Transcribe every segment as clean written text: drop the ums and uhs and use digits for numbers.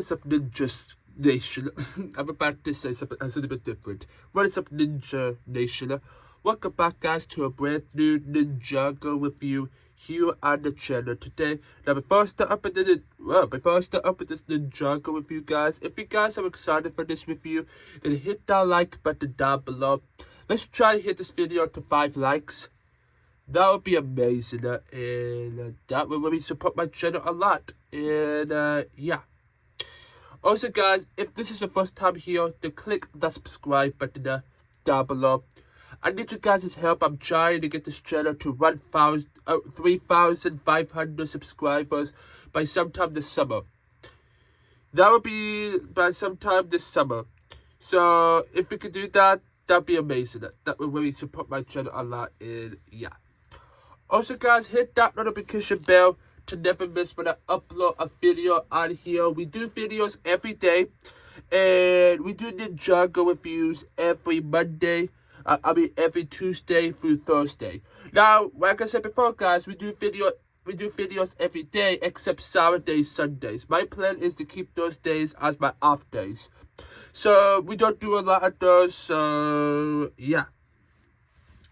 is up, Ninja Nation? I'm about to say something that's a little bit different. What is up, Ninja Nation? Welcome back, guys, to a brand new Ninjago review here on the channel today. Now, before I start up with this Ninjago review, guys, if you guys are excited for this review, then hit that like button down below. Let's try to hit this video to 5 likes. That would be amazing, and that would really support my channel a lot. And yeah. Also, guys, if this is your first time here, then click the subscribe button down below. I need you guys' help. I'm trying to get this channel to 3,500 subscribers by sometime this summer. That would be by sometime this summer. So if we could do that, that'd be amazing. That would really support my channel a lot. And yeah. Also, guys, hit that notification bell to never miss when I upload a video on here. We do videos every day, and we do Ninjago reviews every Monday. Every Tuesday through Thursday. Now, like I said before, guys, we do videos every day except Saturdays, Sundays. My plan is to keep those days as my off days, so we don't do a lot of those. So yeah,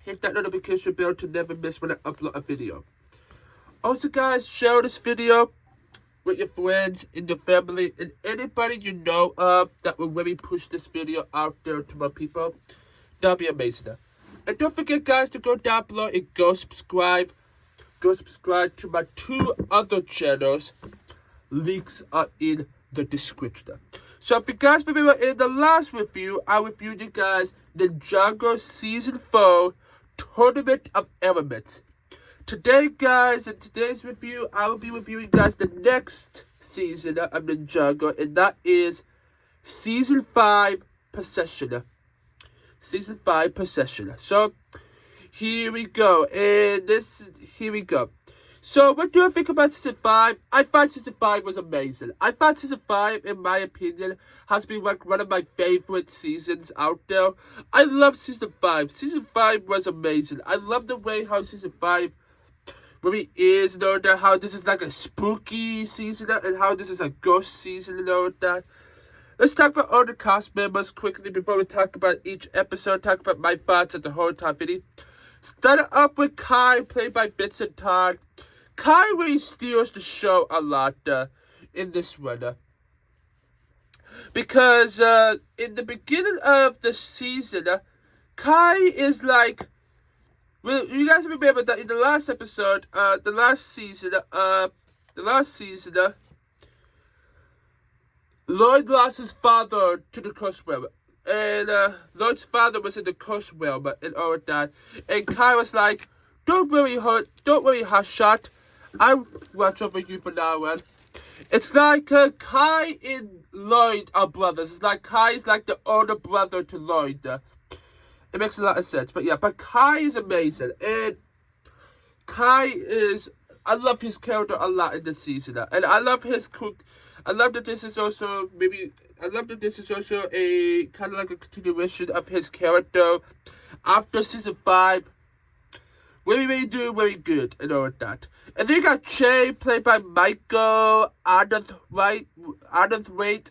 hit that notification bell to never miss when I upload a video. Also, guys, share this video with your friends and your family and anybody you know that will really push this video out there to more people. That'll be amazing. And don't forget, guys, to go down below and go subscribe. Go subscribe to my 2 other channels. Links are in the description. So if you guys remember in the last review, I reviewed you guys Ninjago Season 4 Tournament of Elements. Today, guys, in today's review, I will be reviewing, guys, the next season of Ninjago, and that is Season 5 Possession. Season 5 Possession. So, here we go. Here we go. So, what do I think about Season 5? I thought Season 5 was amazing. I thought Season 5, in my opinion, has been like one of my favorite seasons out there. I love Season 5. Season 5 was amazing. I love the way how Season 5 really is, you know, that how this is like a spooky season, and how this is a ghost season, you know, that. Let's talk about all the cast members quickly before we talk about each episode, talk about my thoughts of the whole entire video. Starting up with Kai, played by Vincent Todd. Kai really steals the show a lot in this one. Because in the beginning of the season, Kai is like... Well, you guys remember that in the last episode, the last season, Lloyd lost his father to the curse realm, and Lloyd's father was in the curse realm and all of that. And Kai was like, "Don't worry, Hotshot. I'll watch over you from now on." It's like Kai and Lloyd are brothers. It's like Kai is like the older brother to Lloyd. It makes a lot of sense, but yeah. But Kai is amazing, and I love his character a lot in this season, and I love his cook. I love that this is also a kind of like a continuation of his character after Season 5. Really doing very good and all of that. And then you got Che, played by Michael Ardenthwaite.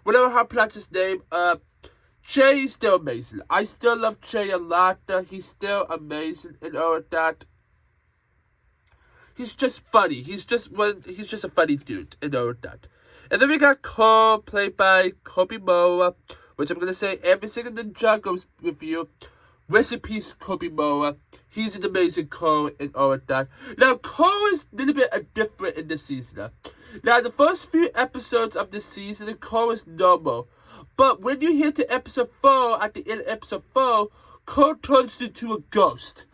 Whatever how to pronounce his name. Che is still amazing. I still love Che a lot. He's still amazing and all of that. He's just funny. He's just a funny dude and all of that. And then we got Cole, played by Kobe Moa, which I'm gonna say every single Ninjago review. Rest in peace, Kobe Moa. He's an amazing Cole and all of that. Now, Cole is a little bit different in this season. Now, the first few episodes of this season, Cole is normal. But when you hit to episode 4, at the end of episode 4, Cole turns into a ghost.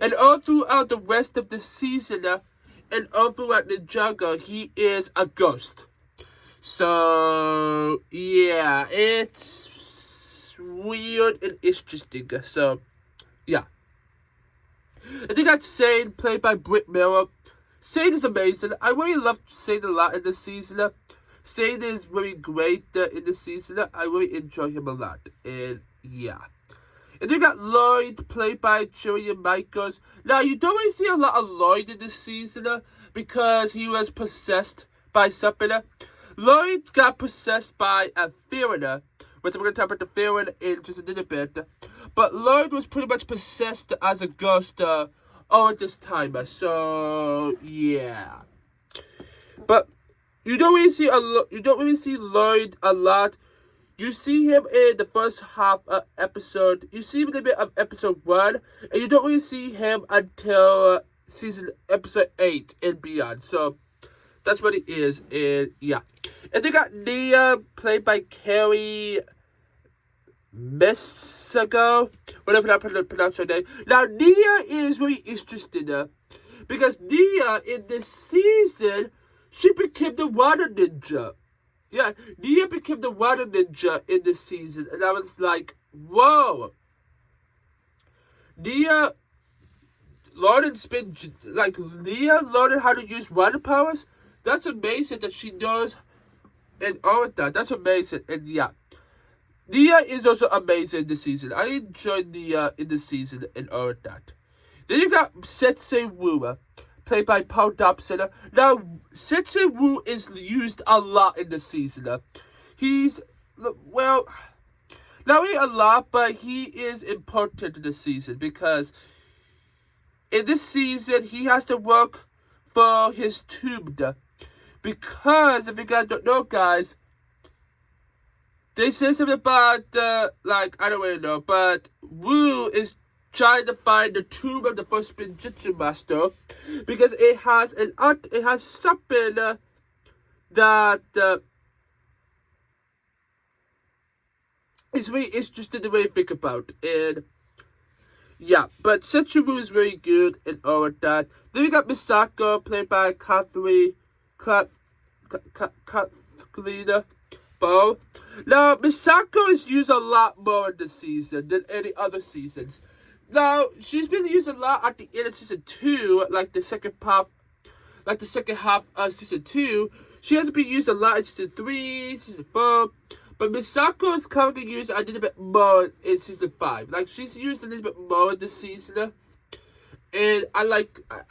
And all throughout the rest of the season, and all throughout Ninjago, he is a ghost. So, yeah, it's weird and interesting. So, yeah. I think that's Sane, played by Britt Miller. Sane is amazing. I really love Sane a lot in this season. Sane is really great in this season. I really enjoy him a lot. And, yeah. And you got Lloyd, played by Jillian Michaels. Now, you don't really see a lot of Lloyd in this season because he was possessed by something. Lloyd got possessed by a Fiona, which I'm going to talk about the Fiona in just a little bit. But Lloyd was pretty much possessed as a ghost all this time. So yeah. But you don't really see Lloyd a lot. You see him in the first half of episode. You see him in a bit of episode 1, and you don't really see him until episode 8 and beyond. So that's what it is. And yeah, and they got Nia, played by Carrie Messago, whatever I pronounce her name. Now Nia is really interesting because Nia in this season, she became the water ninja. Yeah, Nia became the water ninja in this season, and I was like, whoa. Nia learned Nia learned how to use water powers. That's amazing that she knows and all of that. That's amazing, and yeah. Nia is also amazing this season. I enjoyed Nia in this season and all of that. Then you got Sensei Wu, played by Paul Dobson. Now, Sensei Wu is used a lot in this season. He's, well, not really a lot, but he is important in this season because in this season, he has to work for his tomb. Because, if you guys don't know, guys, they say something about, I don't really know, but Wu is trying to find the tomb of the first Spinjitzu master because it has something that is really interesting to really think about. And yeah, but Sensei Wu is very good and all of that. Then we got Misako, played by Kathleen Bow. Now, Misako is used a lot more in this season than any other seasons. Now, she's been used a lot at the end of season 2, like the second half of season 2. She hasn't been used a lot in season 3, season 4. But Misako is currently used a little bit more in season 5. Like, she's used a little bit more this season. And I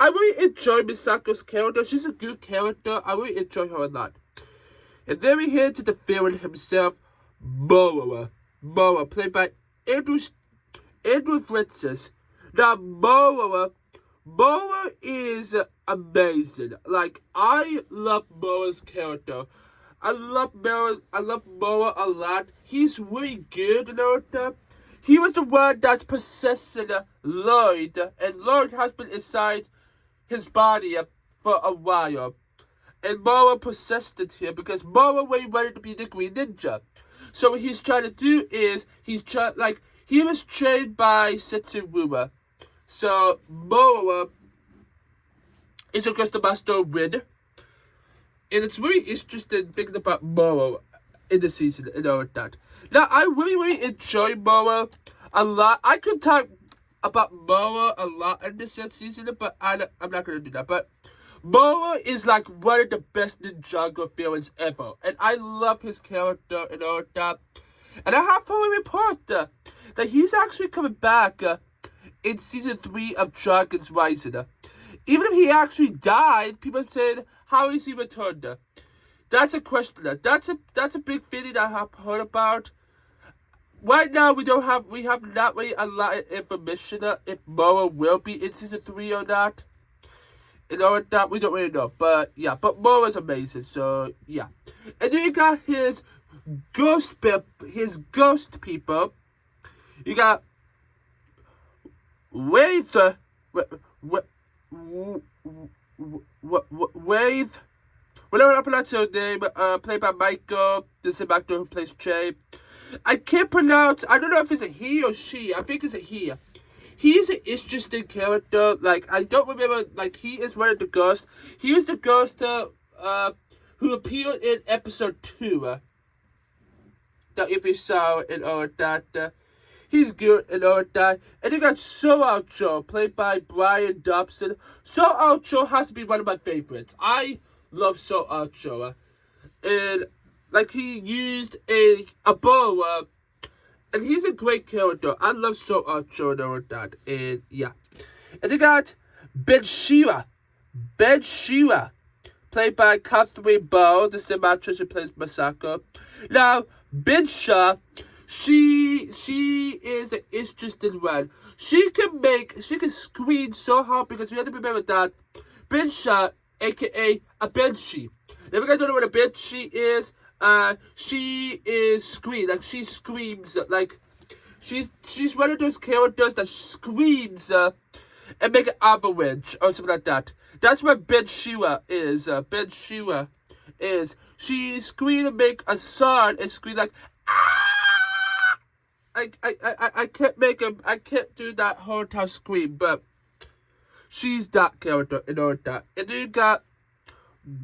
really enjoy Misako's character. She's a good character. I really enjoy her a lot. And then we head to the villain himself, Moa, played by Andrew Francis. Now, Moa is amazing. Like, I love Moa's character. I love Moa a lot. He's really good in that. He was the one that's possessing Lloyd, and Lloyd has been inside his body for a while. And Moa possessed him because Moa really wanted to be the Green Ninja. So what he's trying to do is, he was trained by Sensei Wu. So Moa is of course the master win. And it's really interesting thinking about Moa in the season and all of that. Now, I really enjoy Moa a lot. I could talk about Moa a lot in this season, but I'm not going to do that. But Moa is like one of the best Ninjago villains ever. And I love his character and all of that. And I have to report that he's actually coming back in season 3 of Dragon's Rising. Even if he actually died, people said, how is he returned? That's a question. That's a big thing that I have heard about. Right now, we have not really a lot of information if Moa will be in season 3 or not. And all of that, we don't really know. But yeah, but Moa is amazing. So yeah, and then you got his ghost people. You got Wraith, whatever I pronounce her name, played by Michael. This is the actor who plays Jay. I can't pronounce. I don't know if it's a he or she. I think it's a he. He's an interesting character. Like, I don't remember. Like, he is one of the ghosts. He was the ghost who appeared in episode 2. That if you saw and all of that. He's good and all of that. And you got So Ultra, played by Brian Dobson. So Ultra has to be one of my favorites. I love So Ultra. And, like, he used a bow. And he's a great character. I love So Ultra and all of that. And, yeah. And you got Ben Shira, played by Catherine Bow, the same actress who plays Masako. Now, Binsha, she is an interesting one. She can scream so hard because you have to remember that Binsha, aka a Benshi. If you guys don't know what a Benshi is, she is she screams, she's one of those characters that screams, and make an avalanche or something like that. That's what Ben Shira is. Ben Shira is. She scream and make a sound and scream like ah. I can't do that whole time scream, but she's that character and all that. And then you got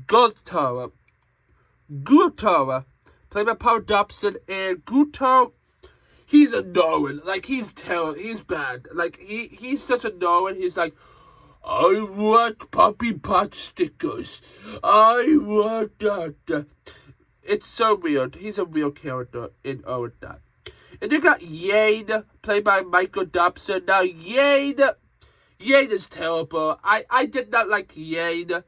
Gutara, played by Paul Dobson, and Gutara, he's annoying. He's terrible. He's bad. He's such annoying. He's like, I want puppy pot stickers. I want that. It's so weird. He's a real character in all of that. And you got Yade, played by Michael Dobson. Now, Yade is terrible. I did not like Yade.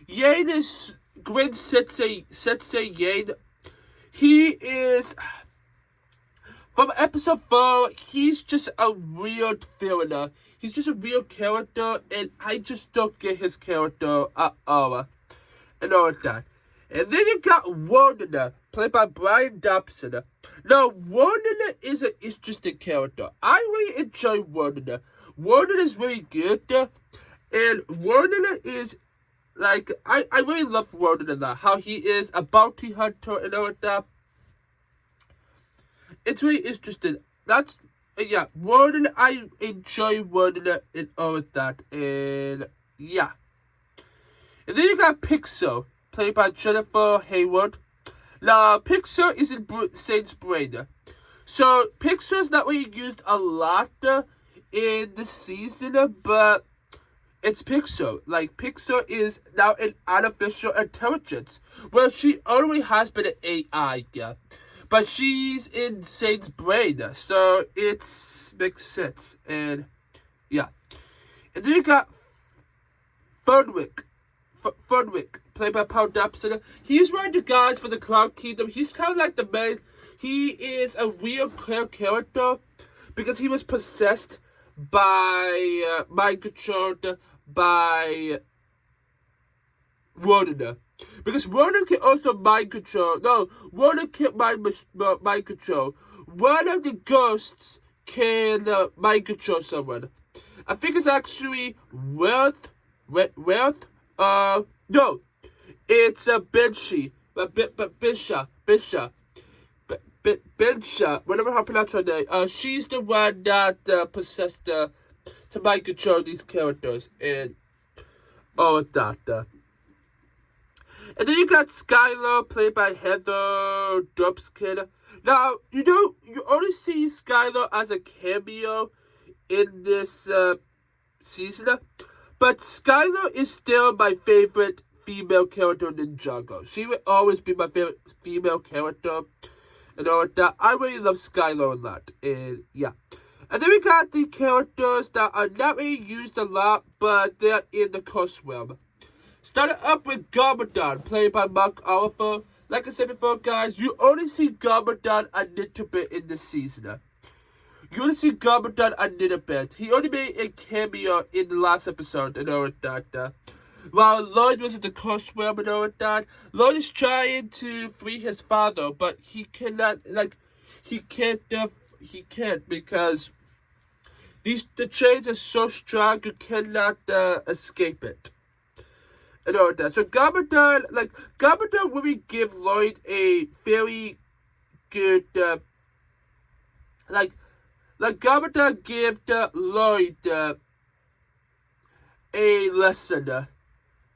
Yade is Gwen Sensei Yade. He is, from episode 4, he's just a weird villain. He's just a real character, and I just don't get his character at all. And all of that. And then you got Wardener, played by Brian Dobson. Now, Wardener is an interesting character. I really enjoy Wardener. Wardener is really good, and Wardener is, I really love Wardener, how he is a bounty hunter and all of that. It's really interesting. Wardener, I enjoy Wardener and all of that, and yeah. And then you got Pixel, played by Jennifer Hayward. Now, Pixel is in Saint's Brain. So, Pixel is not really used a lot in the season, but it's Pixel. Pixel is now an artificial intelligence. Well, she already has been an AI, but she's in Saint's brain, so it makes sense. And yeah. And then you got Ferdwick, played by Paul Dobson. He's one of the guys for the Cloud Kingdom. He's kind of like the man. He is a real character because he was possessed by, mind controlled by Wardener. Because Wardener can also mind control. No, Wardener can't mind control. One of the ghosts can mind control someone. I think it's actually Wealth. No, it's Binsha, Binsha, whatever how to pronounce her name. She's the one that possessed to mind control these characters and all of that. And then you got Skylar, played by Heather Dubskin. Now, you only see Skylar as a cameo in this season, but Skylar is still my favorite female character in Ninjago. She will always be my favorite female character and all that. I really love Skylar a lot, and yeah. And then we got the characters that are not really used a lot, but they're in the Curse Realm. Started up with Garmadon, played by Mark Oliver. Like I said before, guys, you only see Garmadon a little bit in this season. You only see Garmadon a little bit. He only made a cameo in the last episode and all of that. While Lloyd was in the Curse Realm and all of that, Lloyd is trying to free his father, but he cannot, he can't because the chains are so strong, you cannot escape it. And all that. So Garmadon really give Lloyd a very good, Garmadon gave Lloyd a lesson.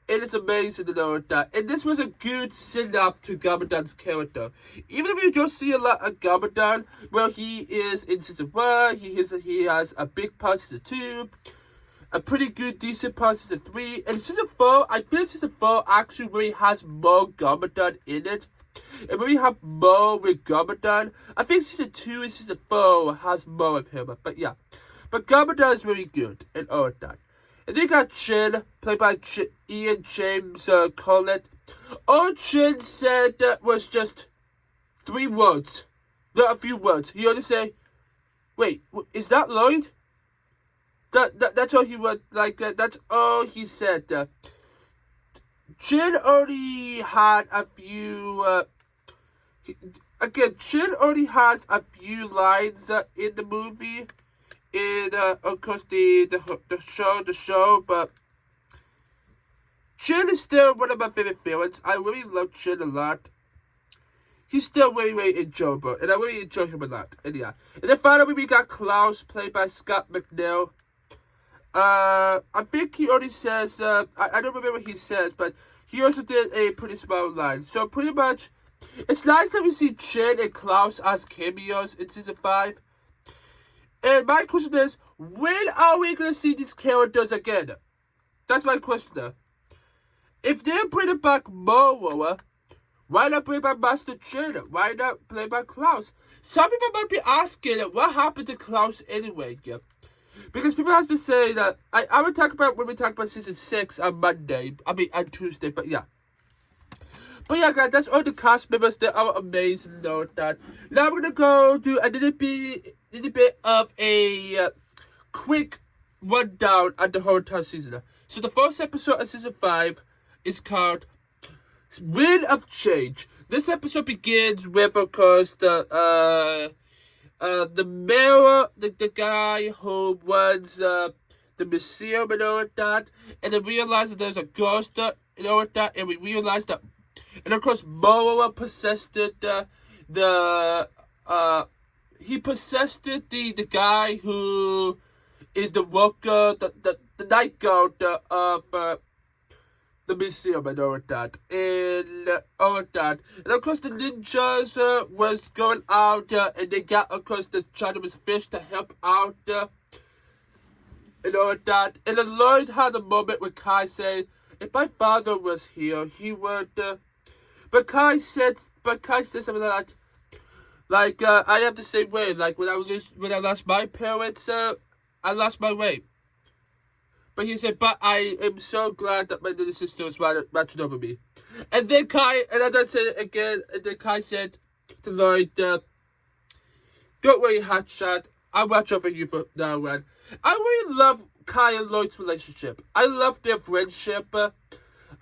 And it's amazing to know that. And this was a good send-off to Garmadon's character. Even if you don't see a lot of Garmadon, well, he is in Season 1, he has a big part in Season 2, a pretty good, decent part in Season 3. And Season 4, I feel Season 4 actually really has more Garmadon in it. And when we have more with Garmadon, I think Season 2 and Season 4 has more of him. But yeah. But Garmadon is really good and all of that. And then you got Chin, played by Ian James Collett. All Chin said was just 3 words. Not a few words. He only say, wait, is that Lloyd? That's all he would, like, that's all he said. Chin only had a few, Chin only has a few lines in the movie, in, of course, the show, but Chin is still one of my favorite villains. I really love Chin a lot. He's still very, very enjoyable, and I really enjoy him a lot. And yeah. And then finally we got Klaus, played by Scott McNeil. I think he only says, I don't remember what he says, but he also did a pretty small line. So pretty much, it's nice that we see Chin and Klaus as cameos in Season 5. And my question is, when are we going to see these characters again? That's my question. If they're bringing back Momo, why not bring back Master Chin? Why not play by Klaus? Some people might be asking, what happened to Klaus anyway? Yeah? Because people have been saying that, I will talk about when we talk about Season 6 on Monday. I mean, on Tuesday, but yeah. But yeah, guys, that's all the cast members. They are amazing, though. That. Now we're going to go do a little bit of a quick rundown on the whole entire season. So the first episode of Season 5 is called Wind of Change. This episode begins with, of course, the mayor, the guy who runs the museum and all of that, and then realize that there's a ghost and all of that, and we realize that, and of course, Moa possessed he possessed the guy who is the worker, the night guard of the museum and all of that, and all of that. And of course the ninjas was going out and they got, of course, this Chinese fish to help out and all of that. And then Lloyd had a moment with Kai saying, if my father was here, he would, but Kai said something like that, like, I have the same way, like, when I lost my parents, I lost my way. But he said, but I am so glad that my little sister was watching over me. And then Kai, and I don't say it again, and then Kai said to Lloyd, don't worry, Hotshot, I'll watch over you from now on. I really love Kai and Lloyd's relationship. I love their friendship. I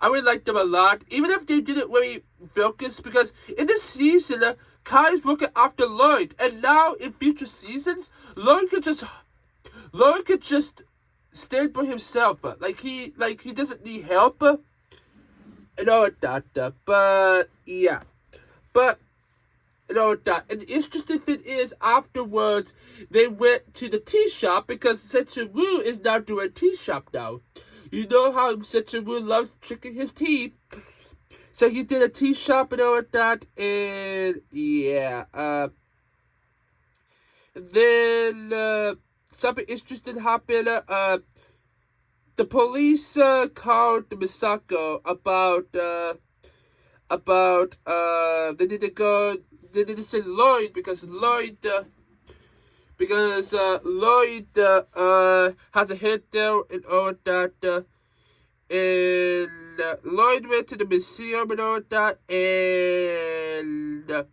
really like them a lot, even if they didn't really focus, because in this season, Kai is working after Lloyd, and now in future seasons, Lloyd could just stand by himself. Like he doesn't need help and all that. But yeah, but and all that. And the interesting thing is, afterwards they went to the tea shop because Setsuwu is now doing a tea shop now. You know how Setsuwu loves drinking his tea. So he did a tea shop and all of that, and yeah, then something interesting happened. The police called the Misako about they didn't say Lloyd because Lloyd has a head there and all of that. And Lloyd went to the museum and all that, and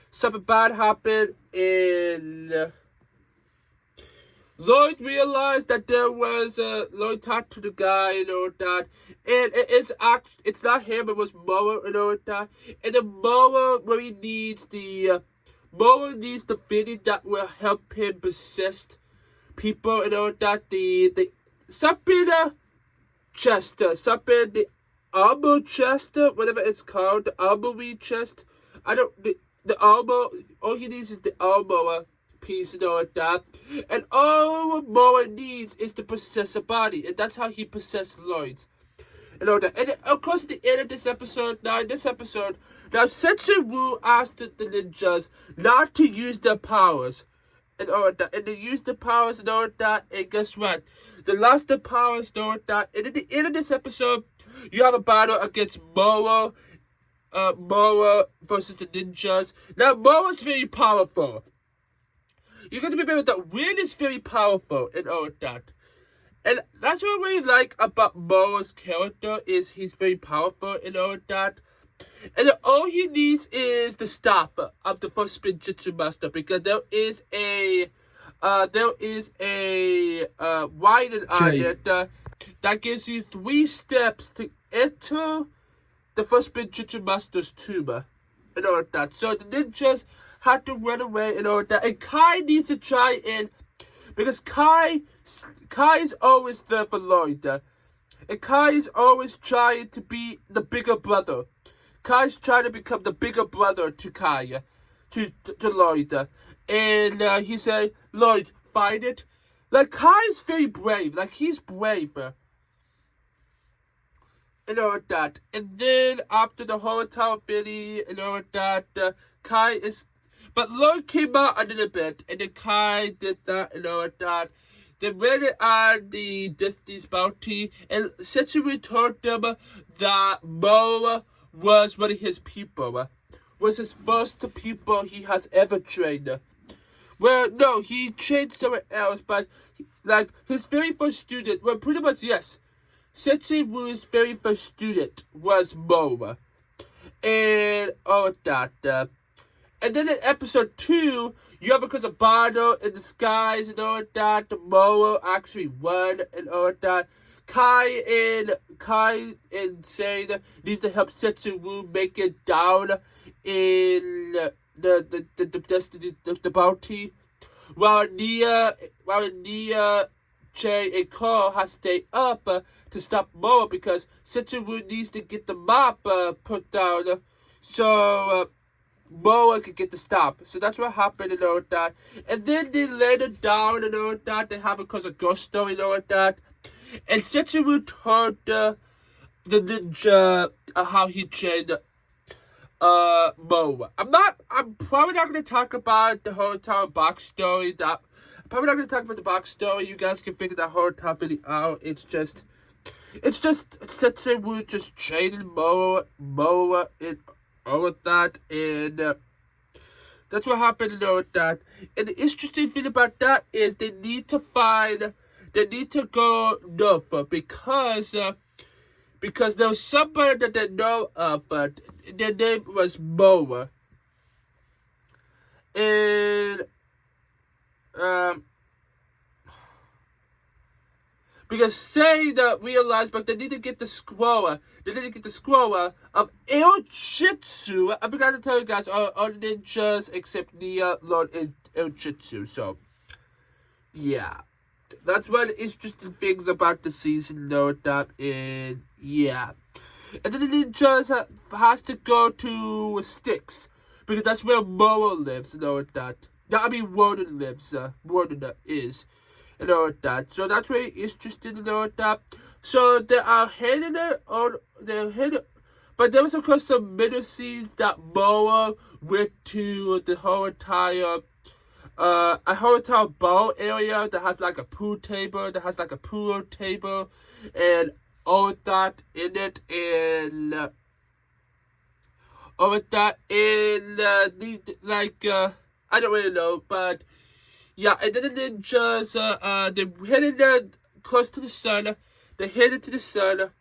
something bad happened, and Lloyd realized that there was Lloyd talked to the guy and all that, and it's not him, it was Moa and all that, and the Moa really needs the feeling that will help him possess people and all that, the something Chester, something, the armor Chester, whatever it's called, the armory chest. The armor, all he needs is the armor piece and all of that. And all Moa needs is to possess a body, and that's how he possessed Lloyd. And all that. And of course, at the end of this episode, now Setsuwu asked the ninjas not to use their powers. And all of that. And they used the powers and all of that, and guess what? They lost their powers and all of that. And at the end of this episode, you have a battle against Moa versus the ninjas. Now, Moa's very powerful. You got to remember that Wind is very powerful and all of that. And that's what I really like about Moa's character is he's very powerful and all that. And all he needs is the staff of the first Spinjitzu master because there is a writing on it that gives you 3 steps to enter the first Spinjitzu master's tomb and all that. So the ninjas have to run away and all that. And Kai needs to try and because Kai is always there for Lloyd. And Kai is always trying to be the bigger brother. Kai's trying to become the bigger brother to Kai, to Lloyd. And he said, Lloyd, find it. Like, Kai's very brave. Like, he's brave. And all that. And then, after the whole town video and all that, Kai is... But Lloyd came out a little bit, and then Kai did that and all that. They went on the Disney's bounty, and Setsumu told them that Moa was one of his people, was his first people he has ever trained. Well, no, he trained someone else, but, like, his very first student, well, pretty much, yes, Setsumu's very first student was Moa, and all that, and then in episode 2, you have because of battle in the skies and all that, the Moa actually won and all that. Kai and Sane needs to help Setsumu make it down in the bounty. While Nia, Jay, and Cole has to stay up to stop Moa because Setsumu needs to get the map put down so Moa could get the stop. So that's what happened and all that. And then they laid it down and all that. They have it because of ghost story and all that. And Setsumu told the ninja how he trained Moa. I'm probably not going to talk about the whole time box story. I'm probably not going to talk about the box story. You guys can figure that whole time video out. It's just Setsumu just training Moa and all of that. And that's what happened and all of that. And the interesting thing about that is they need to go north because there was somebody that they know of. Their name was Moa. And because say that realized, but they need to get the scroll. They need to get the scroll of Spinjitzu. I forgot to tell you guys, all ninjas except Nia learn Spinjitzu. So, yeah. That's one of the interesting things about the season, though, that, and, yeah. And then the ninjas has to go to Styx, because that's where Moa lives, and all that. I mean, Warden lives, Warden is, and all that. So that's very interesting, and all that. So they are headed but there was, of course, some middle scenes that Moa went to the whole entire a hotel bar area that has like a pool table, and all that in it, and all that in I don't really know, but yeah, and then the ninjas they headed close to the sun, they headed to the sun,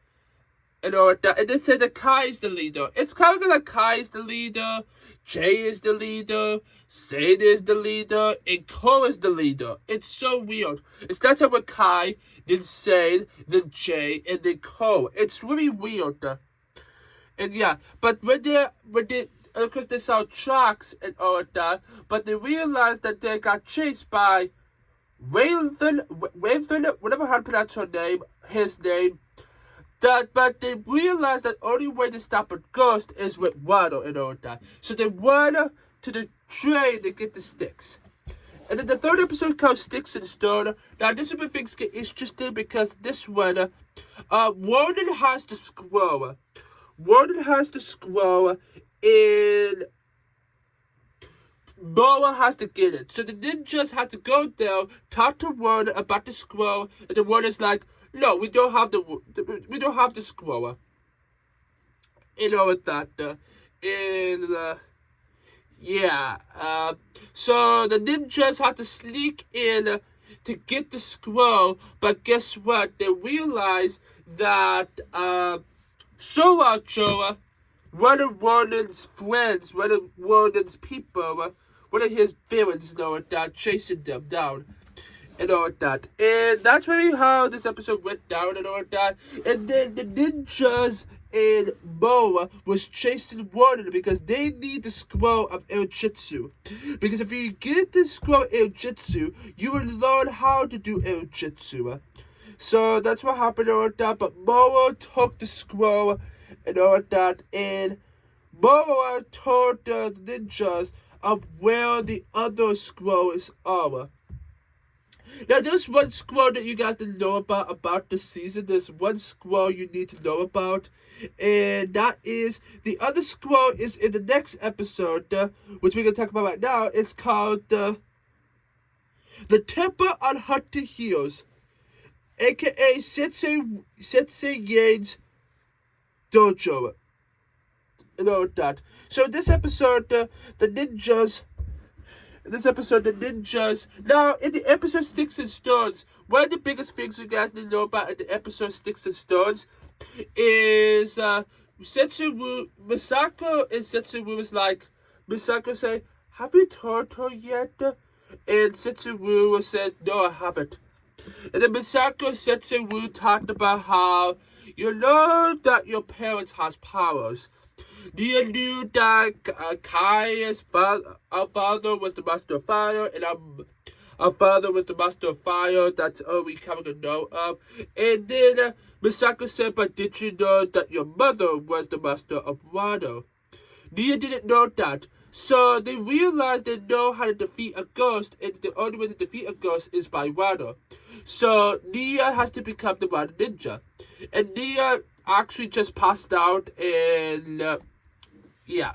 and all that, and they said that Kai is the leader. It's kind of like Kai is the leader, Jay is the leader, Sade is the leader, and Cole is the leader. It's so weird. It starts out with Kai, then Sade, then Jay, and then Cole. It's really weird. And yeah, but when they because they saw tracks and all that, but they realized that they got chased by Raven, whatever how to pronounce his name. But they realized that only way to stop a ghost is with water and all that. So they run to the train to get the sticks. And then the third episode called Sticks and Stone. Now this is where things get interesting because this one, Warden has the scroll. And Moa has to get it. So the ninjas have to go there, talk to Warden about the scroll, and the Warden's like, no, we don't have the scroll. You know what that, yeah. So the ninjas have to sneak in to get the scroll, but guess what? They realized that Sriracha, one of Ronan's friends, one of Ronan's people, one of his villains, chasing them down. And all that. And that's really how this episode went down and all that. And then the ninjas and Boa was chasing Warden because they need the scroll of Jitsu. Because if you get the scroll of Jitsu, you will learn how to do Jitsu. So that's what happened and all that. But Boa took the scroll and all that. And Boa told the ninjas of where the other scrolls are. Now, there's one scroll that you guys didn't know about this season. There's one scroll you need to know about. And that is, the other scroll is in the next episode, which we're going to talk about right now. It's called The Temple on Hunter Heels, a.k.a. Sensei Yane's Dojo. And all that. So in this episode, the ninjas... Now, in the episode Sticks and Stones, one of the biggest things you guys need to know about in the episode Sticks and Stones is Setsuwu, Misako and Setsuwu was like, Misako said, have you told her yet? And Setsuwu said, no, I haven't. And then Misako Setsuwu talked about how you know that your parents has powers. Do you knew that Kai's father was the master of fire, and our father was the master of fire? That's all we kind of know of. And then Misako said, but did you know that your mother was the master of water? Nia didn't know that. So they realized they know how to defeat a ghost, and the only way to defeat a ghost is by water. So Nia has to become the water ninja. And Nia actually just passed out, and yeah.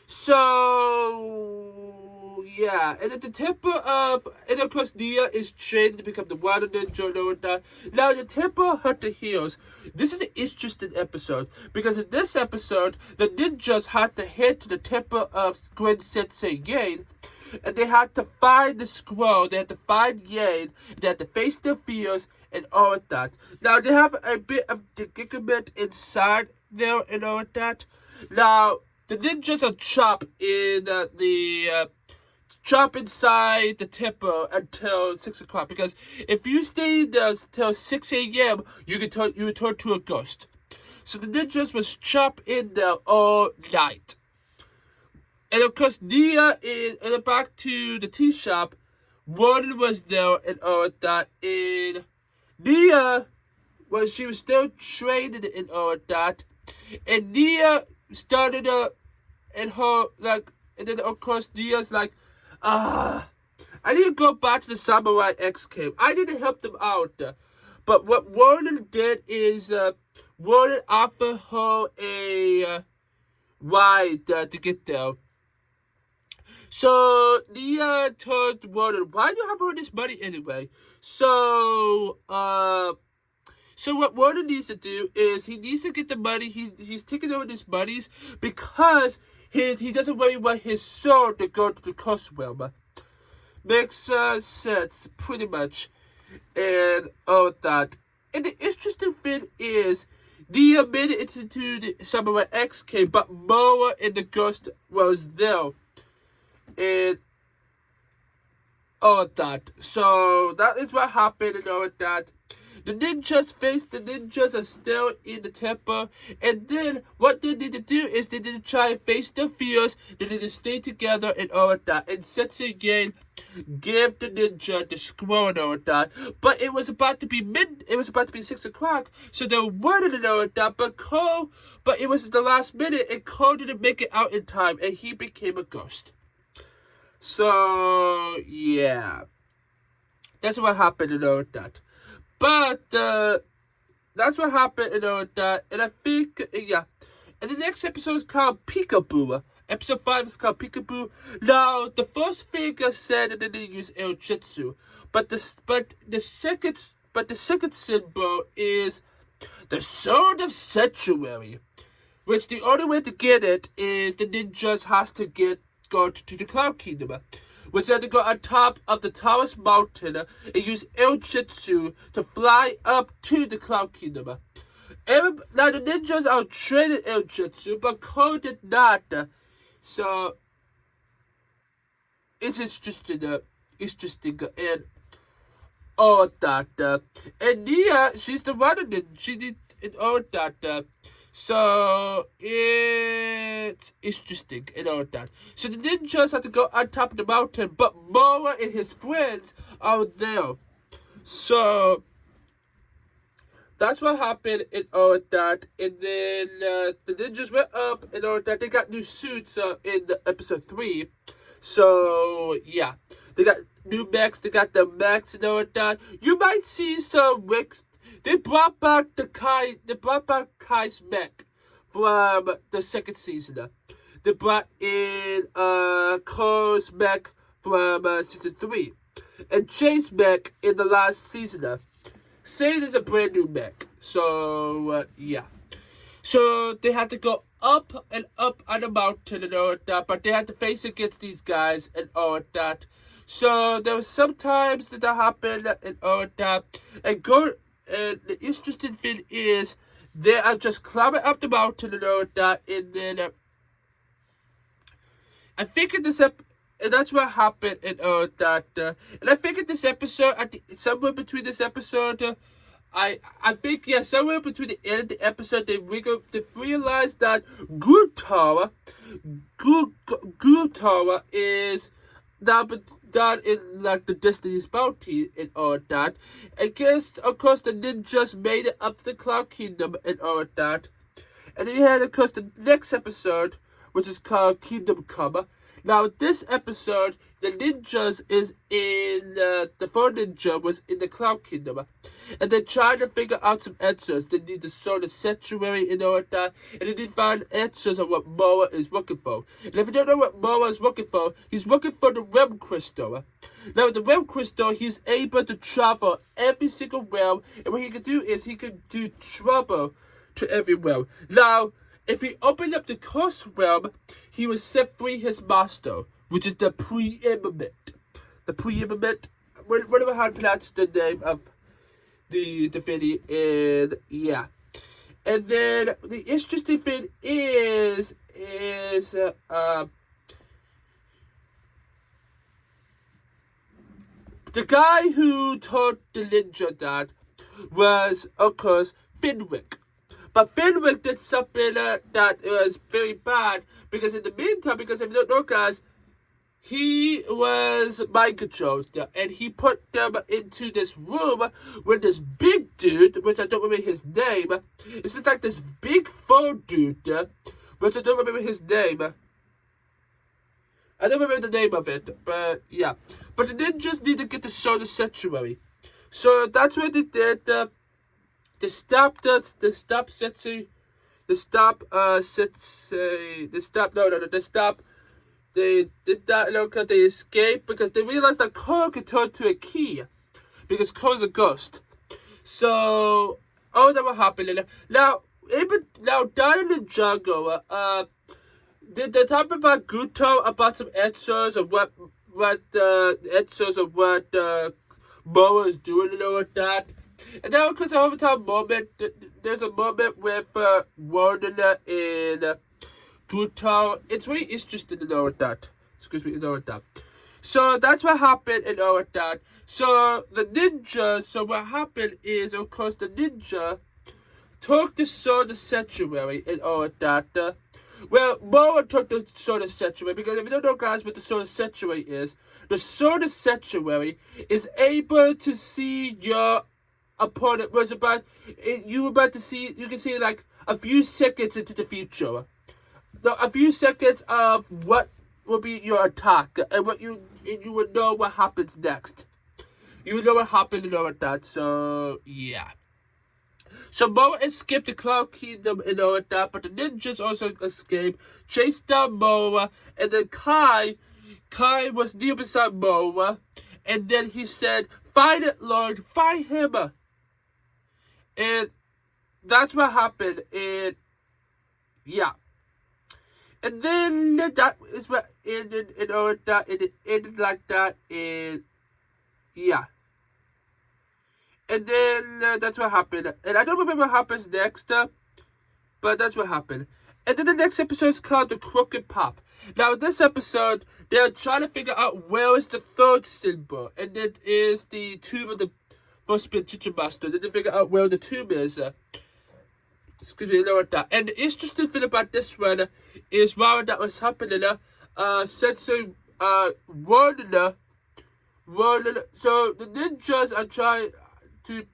So yeah, and at the temple of, and of course Nia is trained to become the water ninja and all that. Now the temple of Hunter Heels, this is an interesting episode, because in this episode, the ninjas had to head to the temple of Gwen Sensei Yane, and they had to find the scroll, they had to find Yane, and they had to face their fears and all of that. Now they have a bit of predicament inside there and all of that. Now the ninjas are trapped in trapped inside the temple until 6 o'clock, because if you stay there till 6 a.m., you would turn to a ghost. So the ninjas was trapped in there all night. And of course, Nia is, and back to the tea shop, Warden was there and all that. And Nia, well, she was still training and all that. And Nia started and her, like, and then of course Nia's like, I need to go back to the Samurai X cave. I need to help them out. But what Warden did is, Warden offered her a ride to get there. So Nia told Warden, why do you have all this money anyway? So what Warden needs to do is he needs to get the money. He's taking over these monies because he doesn't really want his soul to go to the coast realm. Makes sense, pretty much, and all that. And the interesting thing is, Nia made it into the Samurai X cave, but Moa and the ghost was there. And all of that. So that is what happened and all of that. The ninjas are still in the temple. And then what they need to do is they need to try and face their fears. They need to stay together and all of that. And Sensei again gave the ninja the scroll and all of that. But it was about to be 6 o'clock. So they wanted to know that. But it was at the last minute, and Cole didn't make it out in time, and he became a ghost. So yeah, that's what happened and all that. But that's what happened and all that. And I think yeah. And the next episode is called Peekaboo. Episode 5 is called Peekaboo. Now the first thing I said that they didn't use Jitsu, but the second symbol is the Sword of Sanctuary, which the only way to get it is the ninjas has to go to the Cloud Kingdom, which had to go on top of the tallest mountain and use Ninjago to fly up to the Cloud Kingdom. Now the ninjas are trained in Ninjago, but Ko did not. So it's interesting, and all that. And Nia, she's the runner. She did it all that. So it's interesting and all that. So the ninjas have to go on top of the mountain, but Moa and his friends are there. So that's what happened and all that. And then the ninjas went up and all that. They got new suits in episode 3. So yeah, they got new mechs. They got the mechs and all that. You might see some Ricks. They brought back Kai's mech from the second season. They brought in Ko's mech from season 3, and Chase mech in the last season. Sane is a brand new mech. So yeah. So they had to go up and up on the mountain and all that, but they had to face against these guys and all that. So there was some times that happened and all that. And the interesting thing is they are just climbing up the mountain and all that, and then I think in this and that's what happened and all that. And I think in this episode, somewhere between this episode. I think, yeah, somewhere between the end of the episode, they realized that Gutara is down in, like, the Destiny's Bounty and all that. I guess, of course, the ninjas made it up to the Cloud Kingdom and all that. And then you had, of course, the next episode, which is called Kingdom Come. Now, this episode, the ninjas is in, the four ninja was in the Cloud Kingdom. And they're trying to figure out some answers. They need to sort of sanctuary and all that. And they need to find answers on what Moa is looking for. And if you don't know what Moa is looking for, he's looking for the realm crystal. Now, with the realm crystal, he's able to travel every single realm. And what he can do is he can do travel to every realm. Now, if he opened up the Curse realm, he would set free his master, which is the preeminent. The preeminent, whatever how to pronounce the name of the divinity, and yeah. And then the interesting thing is the guy who told the ninja that was, of course, Finwick. But Finwick did something that was very bad, because in the meantime, because if you don't know, guys, he was mind controlled, and he put them into this room with this big dude, which I don't remember his name. It's just like this big phone dude, which I don't remember his name. I don't remember the name of it, but yeah. But the ninjas need to get the solar sanctuary. So that's what they did. They stopped they did that, because they escaped, because they realized that Ko could turn to a key, because Ko's a ghost. So, all that was happening. Now, down in the jungle, they talk about Guto, about some answers of what Moa is doing and all of that. And then, because over time moment, there's a moment with Warden and Guto. It's really interesting to know what that. Excuse me, to know what that. So that's what happened and all of that. So the ninja. So what happened is, of course, the ninja took the sword of sanctuary and all of that. Well, Moa took the sword of sanctuary, because if you don't know, guys, what the sword of sanctuary is, the sword of sanctuary is able to see your opponent was about. You were about to see. You can see like a few seconds into the future. A few seconds of what will be your attack, and you would know what happens next. You would know what happened and all of that. So yeah. So Moa escaped the Cloud Kingdom and all of that, but the ninjas also escaped, chased down Moa, and then Kai was near beside Moa, and then he said, "Find it, Lord, find him." And that's what happened. And yeah. And then that is what ended, it ended like that, and yeah. And then that's what happened. And I don't remember what happens next, but that's what happened. And then the next episode is called The Crooked Path. Now, in this episode, they're trying to figure out where is the third symbol. And it is the tomb of the first Spinjitzu master. Then they figure out where the tomb is. Excuse me, that. And the interesting thing about this one is while that was happening, Sensei Warner. So the ninjas are trying to,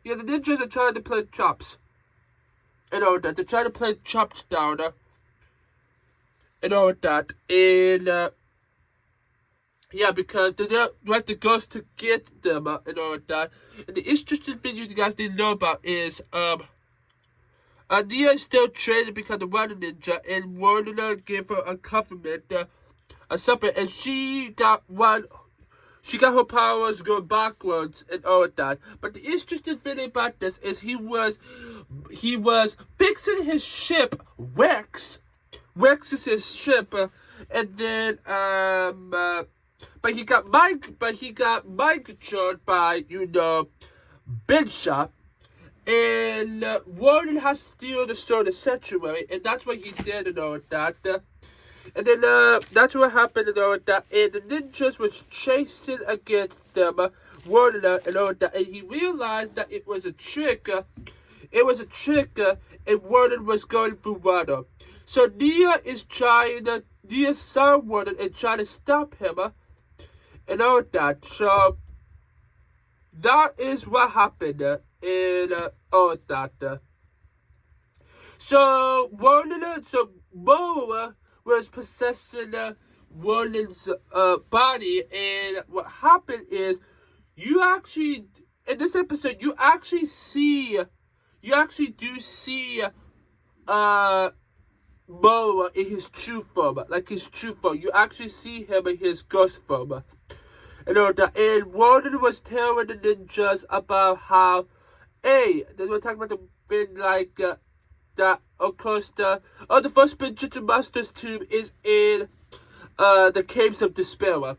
the ninjas are trying to play chops. And all that. They're trying to play chops down. And all that. And, yeah, because they don't want the ghost to get them and all that. And the interesting thing you guys didn't know about is, Nia is still training to become the Water Ninja, and Warner gave her a compliment, a supplement, and she got her powers going backwards and all of that. But the interesting thing about this is he was fixing his ship, Wex. Wex is his ship, and then but he got mind controlled by Bishop. And Warden has to steal the sword of Sanctuary, and that's what he did and all that. And then that's what happened and all that. And the ninjas was chasing against them, Warden and all that. And he realized that it was a trick. And Warden was going through water. So Nia saw Warden and trying to stop him, and all that. So that is what happened. And all that. So Moa was possessing Warden's body, and what happened is in this episode you actually do see Moa in his true form, You actually see him in his ghost form. And all that. And Warden was telling the ninjas about how, they were talking about the thing like that. Of course, the first Spinjitzu Master's tomb is in the Caves of Despair.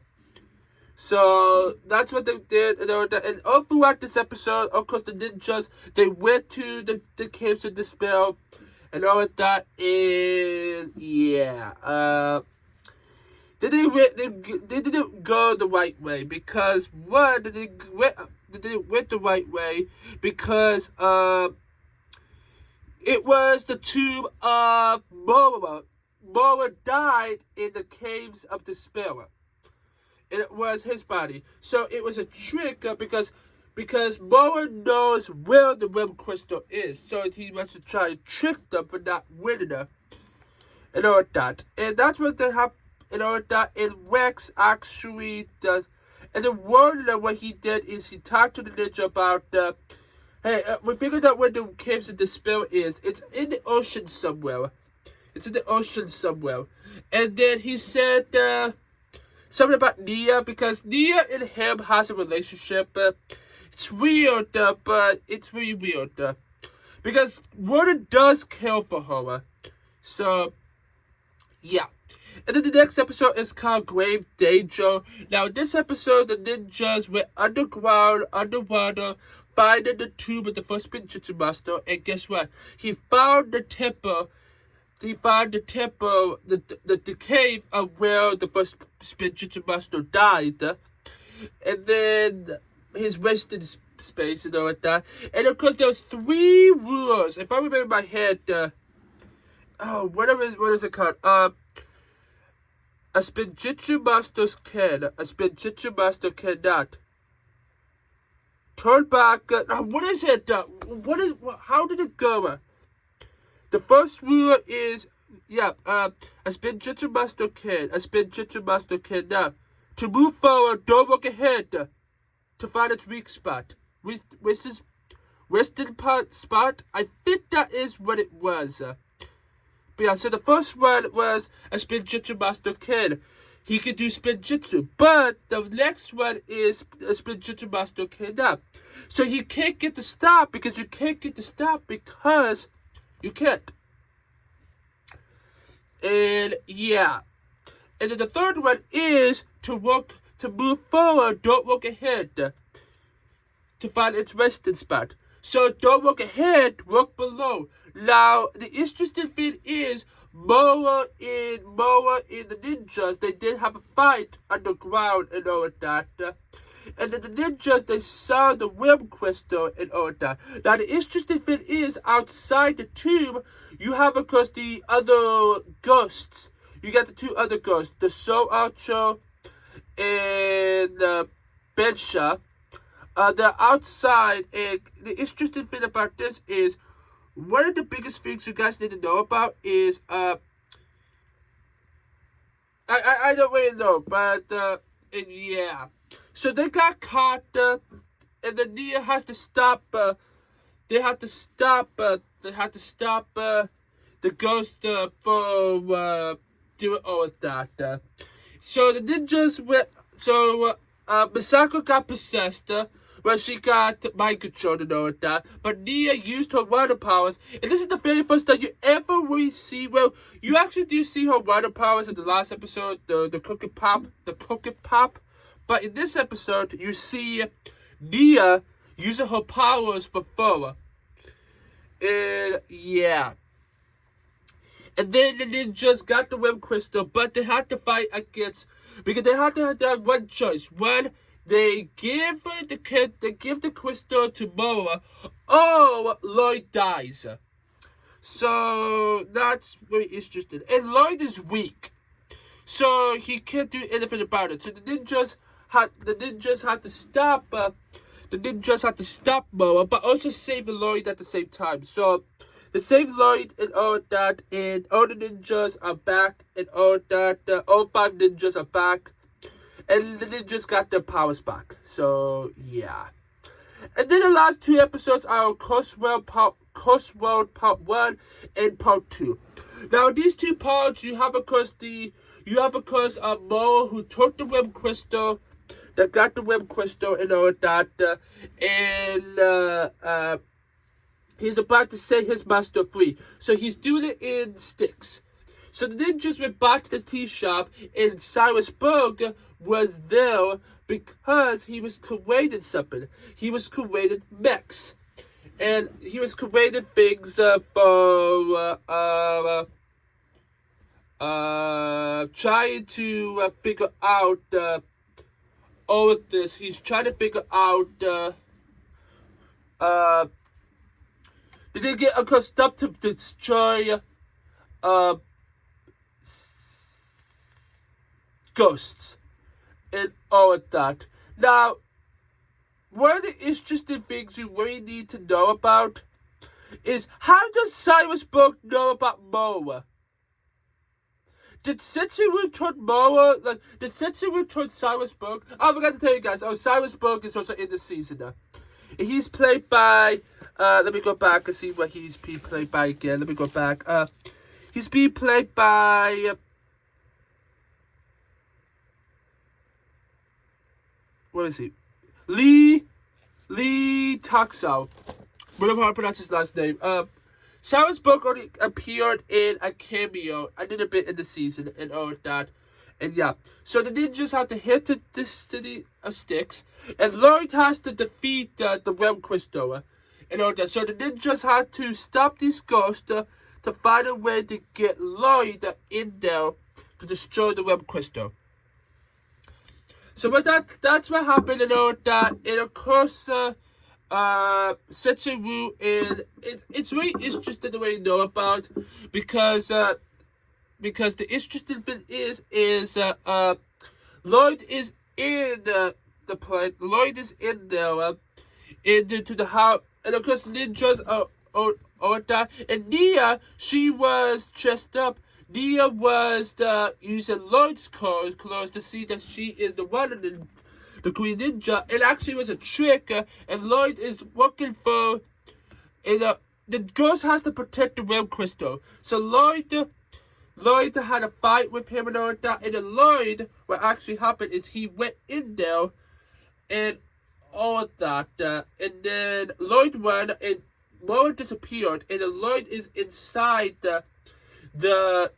So that's what they did, and all that. And all throughout this episode, of course, the ninjas, they went to the Caves of Despair and all of that. And yeah, they didn't go the right way because they went the right way because it was the tomb of Moa. Moa died in the Caves of Despair, and it was his body. So it was a trick because Moa knows where the Rim Crystal is, so he wants to try to trick them for not winning her, and all that. And that's what they have. And all that, and Rex actually does. And then Warner, what he did is he talked to the ninja about, we figured out where the Caves of Despair is. It's in the ocean somewhere. And then he said something about Nia, because Nia and him has a relationship. It's weird, but it's really weird. Because Warner does kill for her. So, yeah. And then the next episode is called Grave Danger. Now, in this episode, the ninjas went underwater, finding the tomb of the first Spinjitzu Master. And guess what? He found the temple. The cave of where the first Spinjitzu Master died. And then his resting space and all like that. And of course, there was 3 rules. If I remember in my head, what is it called? A Spinjitzu Master cannot turn back. What is it? How did it go? The first rule is, a Spinjitzu Master cannot. To move forward, don't look ahead. To find its weak spot. Resting spot. I think that is what it was. But yeah, so the first one was a Spinjitzu Master Kid. He could do Spinjitzu. But the next one is a Spinjitzu Master Kid up. So you can't get the stop because you can't. And yeah. And then the third one is to move forward, don't look ahead. To find its resting spot. So don't look ahead, look below. Now, the interesting thing is, Moa and the ninjas, they did have a fight underground and all of that. And then the ninjas, they saw the Web Crystal and all of that. Now, the interesting thing is, outside the tomb, you have, of course, the other ghosts. You got the two other ghosts, the Soul Archer and Bensha. They're outside, and the interesting thing about this is, one of the biggest things you guys need to know about is, I don't really know, but, and yeah. So they got caught, and then Nia has to stop, they had to stop the ghost, from, doing all of that. So the ninjas went, Misako got possessed, where she got mind control and all of that. But Nia used her water powers, and this is the very first time you ever really see. Well, you actually do see her water powers in the last episode, the cookie pop. But in this episode, you see Nia using her powers for Fura. And yeah. And then the ninjas got the Web Crystal, but they had to fight against, because they had to have one choice. One, they give the crystal to Moa, or Lloyd dies. So that's very interesting. And Lloyd is weak, so he can't do anything about it. So the ninjas had to stop Moa, but also save Lloyd at the same time. So they saved Lloyd and all that, and all the ninjas are back, and all that. All 5 ninjas are back. And the ninjas got their powers back. So, yeah. And then the last 2 episodes are Crossworld Part 1 and Part 2. Now, these 2 parts, you have, of course, Moa, who took the Web Crystal, that got the Web Crystal and all that, and he's about to set his master free. So he's doing it in sticks. So the ninjas went back to the tea shop, and Cyrus Berg was there because he was creating something. He was creating mechs. And he was creating things for trying to figure out all of this. He's trying to figure out they did get accustomed to destroy ghosts and all of that. Now, one of the interesting things you really need to know about is, how does Cyrus Berg know about Moa? Did Setsuru turn Cyrus Berg? Oh, I forgot to tell you guys. Oh, Cyrus Berg is also in the season now. He's played by, let me go back and see what he's being played by again. Let me go back. He's being played by, what is he? Lee Taxao. Whatever how to pronounce his last name. Cyrus Berg only appeared in a cameo. I did a bit in the season and all that. And yeah. So the ninjas have to hit the city of sticks. And Lloyd has to defeat the Web Crystal. And all that. So the ninjas had to stop these ghosts to find a way to get Lloyd in there to destroy the Web Crystal. So but that's what happened and all that. And of course Setsuru, and it's really interesting the way you know about, because the interesting thing is Lloyd is in the play. Lloyd is in there into the house, and of course the ninjas are that. And Nia, she was dressed up. Nia was using Lloyd's clothes to see that she is the one in the Green Ninja. It actually was a trick, and Lloyd is working for. And the ghost has to protect the Web Crystal. So Lloyd had a fight with him and all that. And then Lloyd, what actually happened is he went in there and all of that. And then Lloyd won, and Moa disappeared, and then Lloyd is inside the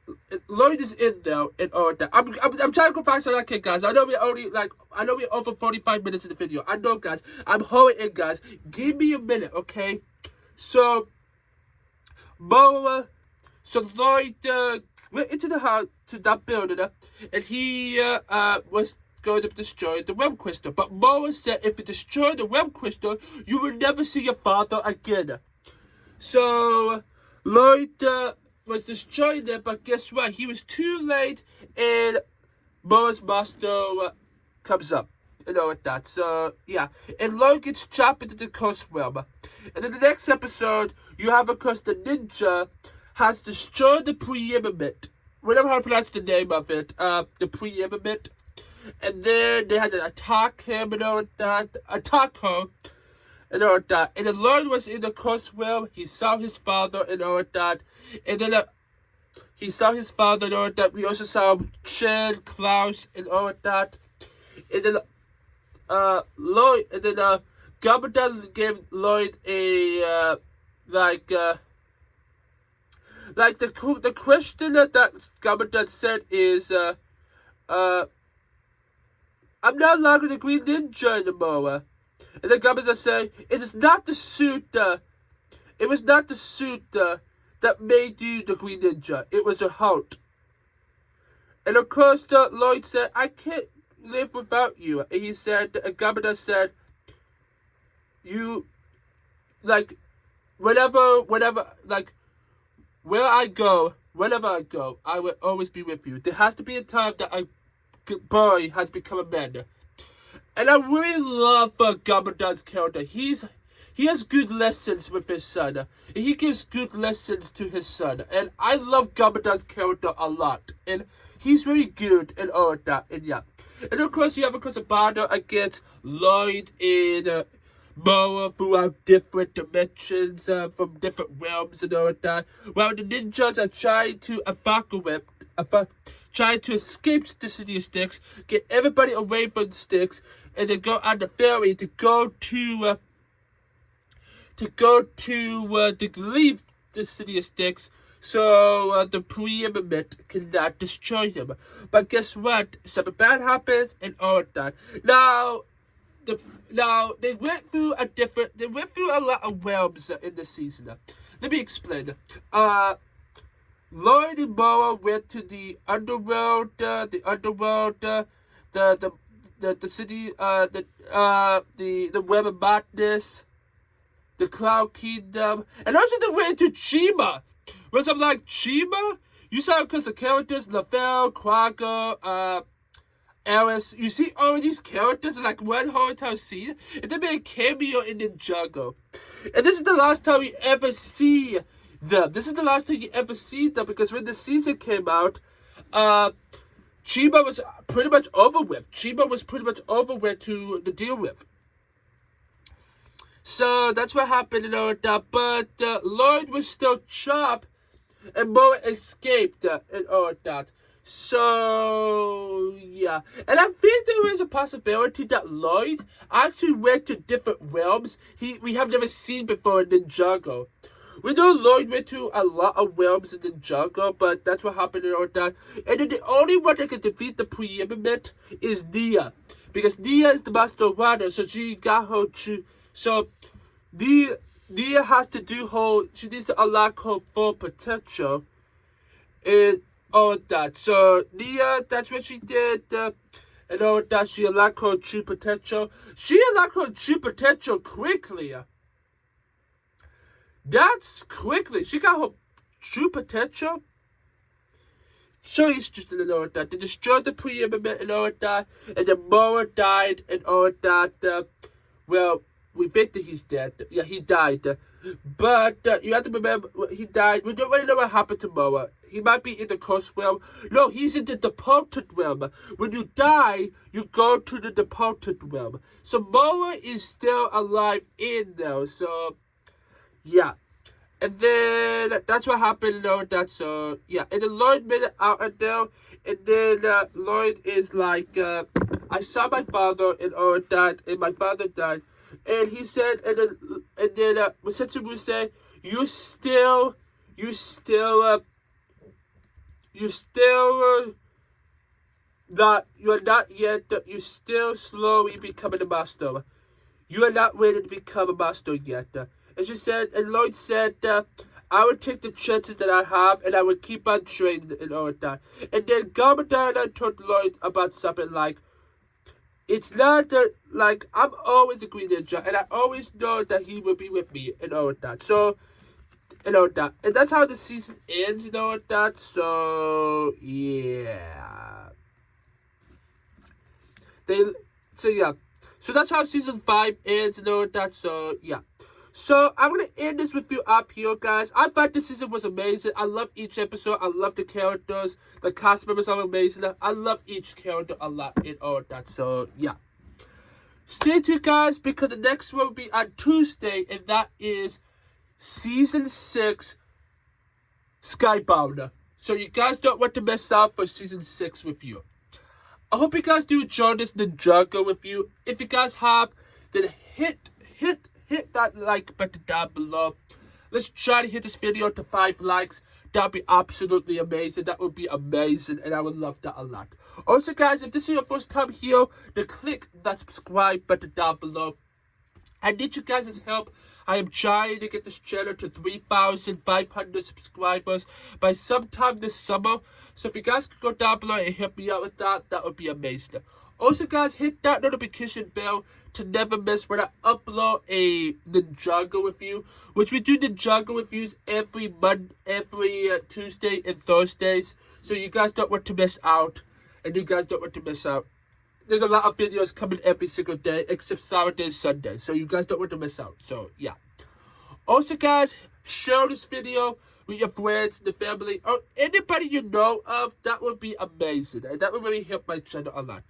Lloyd is in there and all that. I'm trying to go fast as I can, guys. I know we're over 45 minutes in the video. I know, guys. I'm hurrying in, guys. Give me a minute, okay? So Lloyd went into the house, to that building, and he was going to destroy the realm crystal. But Moa said if you destroy the realm crystal, you will never see your father again. So Lloyd was destroying it, but guess what? He was too late, and Moa's master comes up. You know what that. So yeah, and Lloyd gets trapped into the curse realm. And in the next episode, you have, of course, the ninja has destroyed the preeminent. Whatever how to pronounce the name of it. The preeminent. And then they had to attack him and all that. Attack her and all that. And then Lloyd was in the curse realm. He saw his father and all that. And then he saw his father and all that. We also saw Chen, Klaus, and all that. And then Lloyd, and then Gabardel gave Lloyd a the question that Gabardel said is I'm not longer the Green Ninja anymore. And then Gabardel said it is not the suit it was not the suit that made you the Green Ninja. It was a heart. And of course Lloyd said I can't live without you. And he said, Gabardel said, you, like, whenever, like, wherever I go, I will always be with you. There has to be a time that a boy has become a man. And I really love Gabardel's character. He has good lessons with his son. And he gives good lessons to his son. And I love Gabardel's character a lot. And he's very good and all that. And yeah. And of course, you have, of course, a battle against Lloyd and Moa throughout different dimensions, from different realms and all that. While the ninjas are trying to trying to escape the City of Sticks, get everybody away from the Sticks, and then go on the ferry to leave the City of Sticks, so the preeminent cannot destroy him. But guess what? Something bad happens and all that. Now they went through a lot of realms in the season. Let me explain. Lloyd and Moa went to the underworld, the city, the web of madness, the Cloud Kingdom, and also they went to Chima. Was I'm like, Chima? You saw because the characters, Lavelle, Krager, Alice, you see all these characters in like one whole entire scene, and they made a cameo in Ninjago. And this is the last time we ever see them. Because when the season came out, Chiba was pretty much over with. To deal with. So that's what happened and all that. But Lloyd was still trapped, and Moa escaped and all that. So yeah, and I think there is a possibility that Lloyd actually went to different realms we have never seen before in Ninjago. We know Lloyd went to a lot of realms in Ninjago, but that's what happened and all that. And then the only one that can defeat the preeminent is Nia, because Nia is the master rider, so she got her to. So Nia has to do her. She needs to unlock her full potential. And all that. So Nia, that's what she did. And all that. She unlocked her true potential. She unlocked her true potential quickly. That's quickly. She got her true potential. So he's just in all that. They destroyed the preeminent and all that. And then Moa died and all that. Well, we think that he's dead. Yeah, he died. But you have to remember, he died. We don't really know what happened to Moa. He might be in the curse realm. No, he's in the departed realm. When you die, you go to the departed realm. So Moa is still alive in there. So, yeah. And then that's what happened and all that. So, yeah. And then Lloyd made it out of there. And then Lloyd is like, I saw my father and all that. And my father died. And he said, and then Setsumu said, you still you're still you're not yet, you're still slowly becoming a master. You are not ready to become a master yet. As you said, and Lloyd said, I would take the chances that I have, and I would keep on training and all that. And then Garmadana told Lloyd about something like, it's not like, I'm always a Green Ninja, and I always know that he will be with me and all that. So, and all that. And that's how the season ends and all that. So, yeah. Yeah. So that's how season 5 ends and all that. So, yeah. So, I'm going to end this review up here, guys. I thought this season was amazing. I love each episode. I love the characters. The cast members are amazing. I love each character a lot and all that. So, yeah. Stay tuned, guys, because the next one will be on Tuesday, and that is Season 6, Skybound. So, you guys don't want to miss out for Season 6 review. I hope you guys do enjoy this Ninjago review. If you guys have, then hit that like button down below. Let's try to hit this video to 5 likes. That'd be absolutely amazing. That would be amazing, and I would love that a lot. Also, guys, if this is your first time here, then click that subscribe button down below. I need you guys' help. I am trying to get this channel to 3,500 subscribers by sometime this summer. So if you guys could go down below and help me out with that, that would be amazing. Also, guys, hit that notification bell to never miss when I upload a Ninjago review, which we do Ninjago reviews every Tuesday and Thursdays. So you guys don't want to miss out, and you guys don't want to miss out. There's a lot of videos coming every single day, except Saturday and Sunday. So you guys don't want to miss out. So, yeah. Also, guys, share this video with your friends, the family, or anybody you know of. That would be amazing. And that would really help my channel a lot.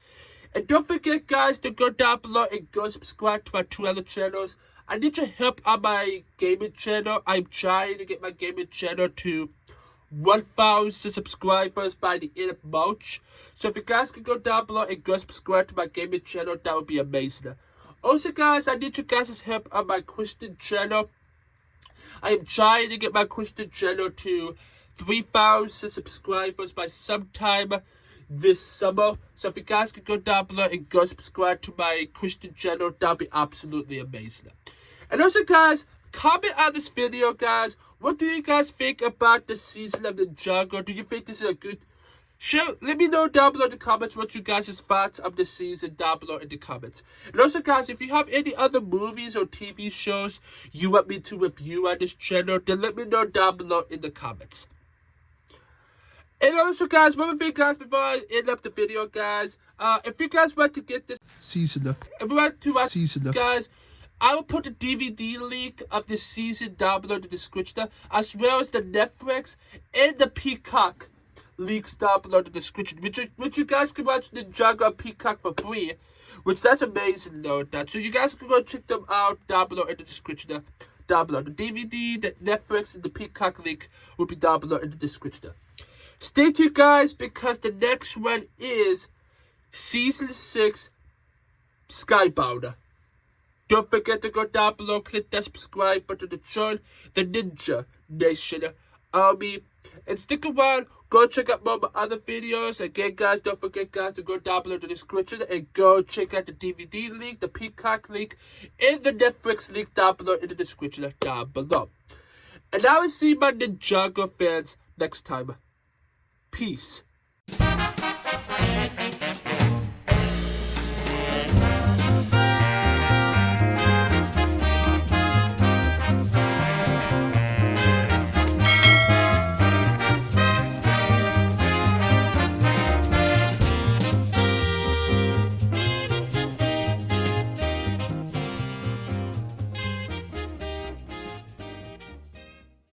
And don't forget, guys, to go down below and go subscribe to my 2 other channels. I need your help on my gaming channel. I'm trying to get my gaming channel to 1,000 subscribers by the end of March. So if you guys can go down below and go subscribe to my gaming channel, that would be amazing. Also, guys, I need you guys' help on my Christian channel. I am trying to get my Christian channel to 3,000 subscribers by sometime this summer. So if you guys can go down below and go subscribe to my Christian channel, that would be absolutely amazing. And also, guys, comment on this video, guys. What do you guys think about the season of Ninjago? Do you think this is a good show? Let me know down below in the comments what you guys' thoughts of the season down below in the comments. And also, guys, if you have any other movies or TV shows you want me to review on this channel, then let me know down below in the comments. And also, guys, one more thing, guys, before I end up the video, guys, if you guys want to get this season, if you want to watch season, guys, I will put the DVD link of this season down below in the description, as well as the Netflix and the Peacock links down below in the description, which you guys can watch Ninjago on Peacock for free, which that's amazing, though. So you guys can go check them out down below in the description, down below. The DVD, the Netflix, and the Peacock link will be down below in the description. Stay tuned, guys, because the next one is Season 6, Skybound. Don't forget to go down below, click that subscribe button to join the Ninja Nation Army. And stick around, go check out more of my other videos. Again, guys, don't forget, guys, to go down below in the description and go check out the DVD link, the Peacock link, and the Netflix link down below in the description down below. And I will see my Ninjago fans next time. Peace.